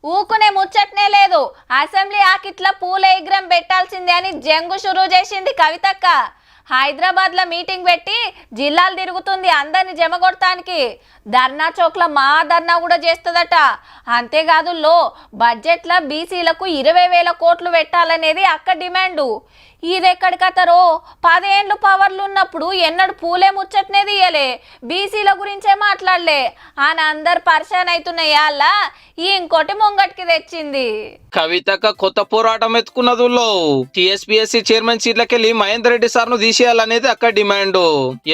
ఊకునే ముచ్చట్నే లేదు. అసెంబ్లీ ఆకిట్ల పూల విగ్రహం పెట్టాల్సిందే అని జంగు షురూ చేసింది కవితక్క. హైదరాబాద్ లో మీటింగ్ పెట్టి జిల్లాలు తిరుగుతుంది అందరిని జమగొడటానికి. ధర్నా చౌక్ల మా ధర్నా కూడా చేస్తుందట. అంతేకాదు బడ్జెట్లో బీసీలకు 20,000 కోట్లు పెట్టాలనేది అక్క డిమాండు. ఇదెక్కడి కథరో, 10 ఏళ్ళు పవర్లు ఉన్నప్పుడు ఎన్నడు పూలే ముచ్చట్నే తీయలే, బీసీల గురించే మాట్లాడలే అని అందరు పరిశాన్ అవుతున్నాయా అలా ఇంకోటి ముంగటికి తెచ్చింది. కవితక్క కొత్త పోరాటం ఎత్తుకున్నదులో టీఎస్పీఎస్సీ చైర్మన్ సీట్లకెళ్ళి మహేందర్ రెడ్డి సార్ ను తీసేయాలనేది అక్క డిమాండ్.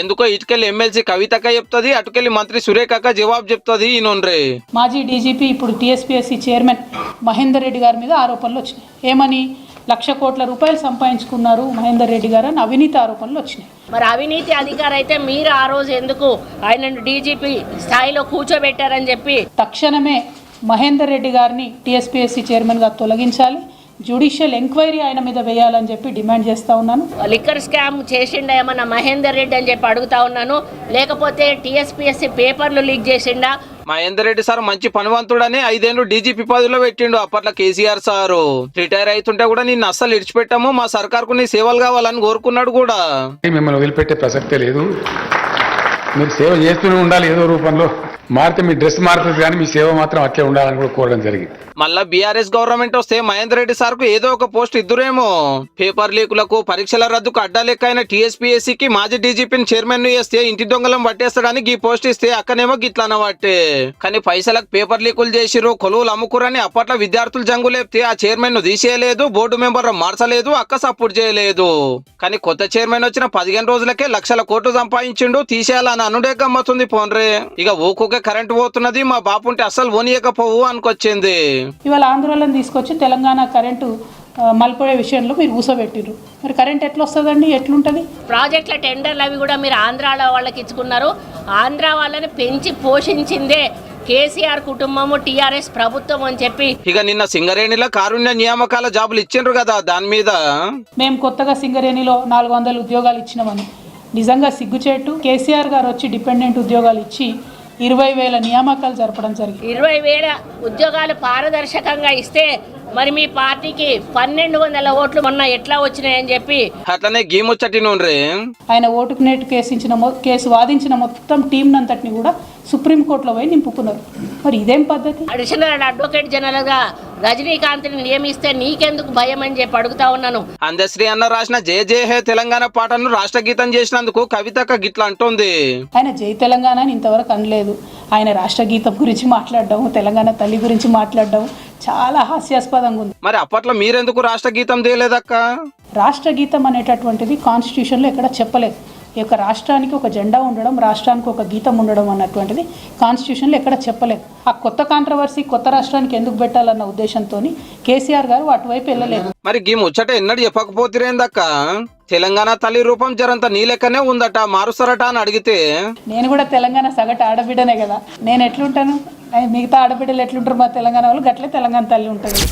ఎందుకో ఇటుకెళ్ళి ఎమ్మెల్సీ కవితక్క చెప్తుంది, అటుకెళ్ళి మంత్రి సురేఖ అక్క జవాబు చెప్తుంది. ఈయనొన్రే మాజీ డీజీపీ ఇప్పుడు టీఎస్పీఎస్సీ చైర్మన్ మహేందర్ రెడ్డి గారి మీద ఆరోపణలు వచ్చినాయి. ఏమని 1,00,000 కోట్ల రూపాయలు సంపాదించుకున్నారు మహేందర్ రెడ్డి గారు అని అవినీతి ఆరోపణలు వచ్చినాయి. మరి అవినీతి అధికారి అయితే మీరు ఆ రోజు ఎందుకు ఆయనను డీజీపీ స్థాయిలో కూర్చోబెట్టారని చెప్పి తక్షణమే మహేందర్ రెడ్డి గారిని టీఎస్పీఎస్సీ చైర్మన్గా తొలగించాలి, జ్యుడిషియల్ ఎంక్వైరీ ఆయన మీద వేయాలని చెప్పి డిమాండ్ చేస్తూ ఉన్నాను. లిక్కర్ స్కామ్ చేసిండా ఏమన్నా మహేందర్ రెడ్డి అని చెప్పి అడుగుతా ఉన్నాను. లేకపోతే టీఎస్పీఎస్సీ పేపర్లు లీక్ చేసిండా? మహేందర్ రెడ్డి సార్ మంచి పనివంతుడని 5 ఏళ్ళు డీజీపీ పదవిలో పెట్టిండు. అప్పట్లో కేసీఆర్ సారు రిటైర్ అవుతుంటే కూడా నిన్ను అస్సలు ఇడిచిపెట్టాము, మా సర్కార్కు నీ సేవలు కావాలని కోరుకున్నాడు కూడా. మిమ్మల్ని వదిలిపెట్టే ప్రసక్తే లేదు, మీరు సేవ చేస్తూనే ఉండాలి. ఏదో రూపంలో మారితే మీ డ్రెస్ మారుతుంది కానీ మీ సేవ మాత్రం అట్లే ఉండాలని కూడా కోరడం జరిగింది. మళ్ళా బీఆర్ఎస్ గవర్నమెంట్ వస్తే మహేందర్ రెడ్డి సార్ కు ఏదో ఒక పోస్ట్ ఇద్దురేమో. పేపర్ లీకులకు పరీక్షల రద్దుకు అడ్డాలెక్కైన టీఎస్పీఎస్సీకి మాజీ డీజీపీని చైర్మన్ చేస్తే ఇంటి దొంగలం పట్టేస్తాడని ఈ పోస్ట్ ఇస్తే అక్కనేమో గిట్లా అనబట్టే. కానీ పైసలకు పేపర్ లీకులు చేసిరు, కొలువులు అమ్ముకురని అప్పట్లో విద్యార్థులు జంగు లేపితే ఆ చైర్మన్ ను తీసేయలేదు, బోర్డు మెంబర్ మార్చలేదు, అక్క సపోర్ట్ చేయలేదు. కానీ కొత్త చైర్మన్ వచ్చిన 15 రోజులకే 1,00,000 కోట్లు సంపాదించిండు, తీసేయాలని అనుడే గమ్మతుంది. పోన్రే ఇక ఊకుకే కరెంట్ పోతున్నది, మా బాపుంటే అస్సలు పోనీయకపోవు అనుకొచ్చింది. ఇవాళ ఆంధ్రాలను తీసుకొచ్చి తెలంగాణ కరెంటు మలిపోయే విషయంలో మీరు ఊసబెట్టిరు. మరి కరెంట్ ఎట్లా వస్తుందండి, ఎట్లుంటుంది? ప్రాజెక్టుల టెండర్లు అవి కూడా మీరు ఆంధ్రాలో వాళ్ళకి ఇచ్చుకున్నారు. ఆంధ్ర వాళ్ళని పెంచి పోషించిందే కేసీఆర్ కుటుంబము, టీఆర్ఎస్ ప్రభుత్వం అని చెప్పి ఇక నిన్న సింగరేణిలో కారుణ్య నియామకాల జాబులు ఇచ్చిండ్రు కదా, దాని మీద మేము కొత్తగా సింగరేణిలో 400 ఉద్యోగాలు ఇచ్చినామని నిజంగా సిగ్గుచేటు. కేసీఆర్ గారు వచ్చి డిపెండెంట్ ఉద్యోగాలు ఇచ్చి 20,000 నియామకాలు జరపడం జరిగింది. 20,000 ఉద్యోగాలు పారదర్శకంగా ఇస్తే మరి మీ పార్టీకి 1,200 ఓట్లు మొన్న ఎట్లా వచ్చినాయని చెప్పి అట్లనే గీముచ్చటి నూనె ఆయన ఓటుకు నేటు కేసు వాదించిన మొత్తం టీం అంతటిని కూడా సుప్రీంకోర్టులో పోయి నింపుకున్నారు. మరి ఇదేం పద్ధతి? అడిషనల్ అడ్వకేట్ జనరల్ గా రజనీకాంత్ని నియమిస్తే నీకెందుకు భయం అని చెప్పి అడుగుతా ఉన్నాను. అందశ్రీ అన్న రాసిన జయ జయ హే తెలంగాణ పాటను రాష్ట్ర గీతం చేసినందుకు కవితక్క గిట్లా అంటుంది. ఆయన జై తెలంగాణ అని ఇంతవరకు అనలేదు. ఆయన రాష్ట్ర గీతం గురించి మాట్లాడడం, తెలంగాణ తల్లి గురించి మాట్లాడడం చాలా హాస్యాస్పదంగా ఉంది. మరి అప్పట్లో మీరెందుకు రాష్ట్ర గీతం తీయలేదక్క? రాష్ట్ర గీతం అనేటటువంటిది కాన్స్టిట్యూషన్లో ఎక్కడ చెప్పలేదు. ఈ యొక్క రాష్ట్రానికి ఒక జెండా ఉండడం, రాష్ట్రానికి ఒక గీతం ఉండడం అన్నటువంటిది కాన్స్టిట్యూషన్లో ఎక్కడ చెప్పలేదు. ఆ కొత్త కాంట్రవర్సీ కొత్త రాష్ట్రానికి ఎందుకు పెట్టాలన్న ఉద్దేశంతో కేసీఆర్ గారు అటువైపు వెళ్ళలేదు. మరి గీ ముచ్చట ఎన్నడూ చెప్పకపోతిరేందక్క? తెలంగాణ తల్లి రూపం జరంత నీ లెక్కనే ఉందట, మారుస్తారట అని అడిగితే నేను కూడా తెలంగాణ సగటు ఆడబిడ్డనే కదా, నేను ఎట్లుంటాను, మిగతా ఆడబిడ్డలు ఎట్లుంటారు మా తెలంగాణ వాళ్ళు, గట్లే తెలంగాణ తల్లి ఉంటుంది.